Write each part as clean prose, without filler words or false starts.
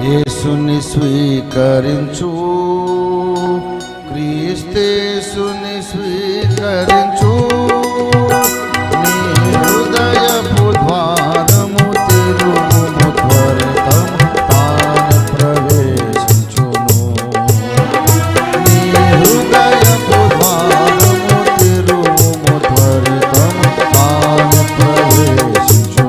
యేసుని స్వీకరించు, క్రీస్తేసుని స్వీకరించు. నీ హృదయపు ద్వారము తెరువుము, త్వరితము తాను ప్రవేశించును. నీ హృదయపు ద్వారము తెరువుము, త్వరితము తాను ప్రవేశించును.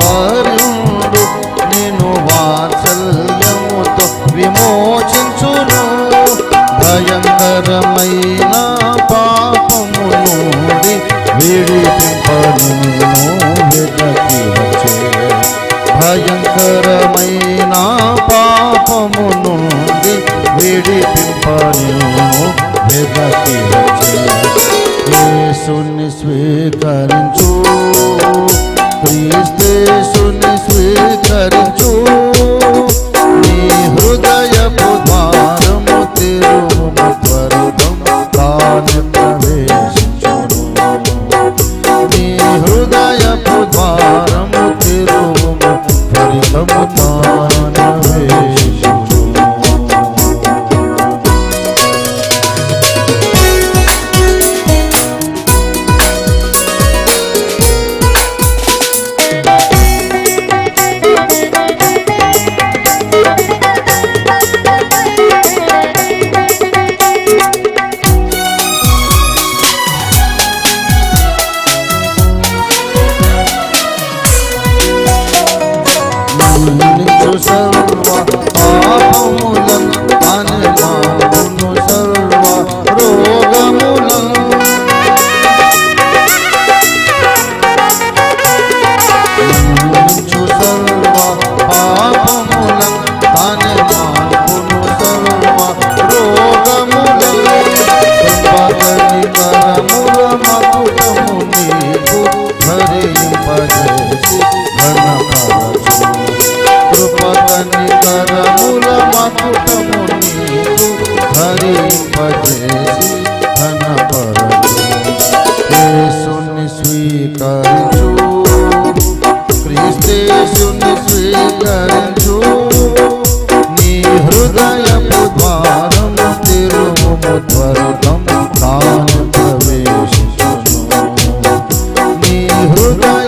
కనికరమందైశ్వర్యుండు నిన్ను వాత్సల్యముతో విమోచించును. భయంకరమైన పాపము నుండి విడిపింపను వెదకి వచ్చే. భయంకరమైన పాపము నుండి విడిపింపను వెదకి వచ్చే. యేసుని స్వీకరించు, క్రీస్తేసుని స్వీకరించు. నీ హృదయపు ద్వారము తెరువుము, త్వరితము తాను ప్రవేశించును. నీ హృదయపు ద్వారము తెరువుము, త్వరితము తాను ప్రవేశించును. మన్నించు సర్వ పాపములను, అనుమానును సర్వ రోగములను. మన్నించు సర్వ పాపములను, అనుమానును సర్వ రోగములను. కృపకనికరముల మకుటము నీకు ధరింపజేసి ఘనపరచు. కృపకనికరముల మకుటము నీకు ధరింపజేసి ఘనపరచు. యేసుని స్వీకరించు, క్రీస్తేసుని స్వీకరించు. నీ హృదయపు ద్వారము తెరువుము, త్వరితము తాను ప్రవేశించును. నీ హృదయ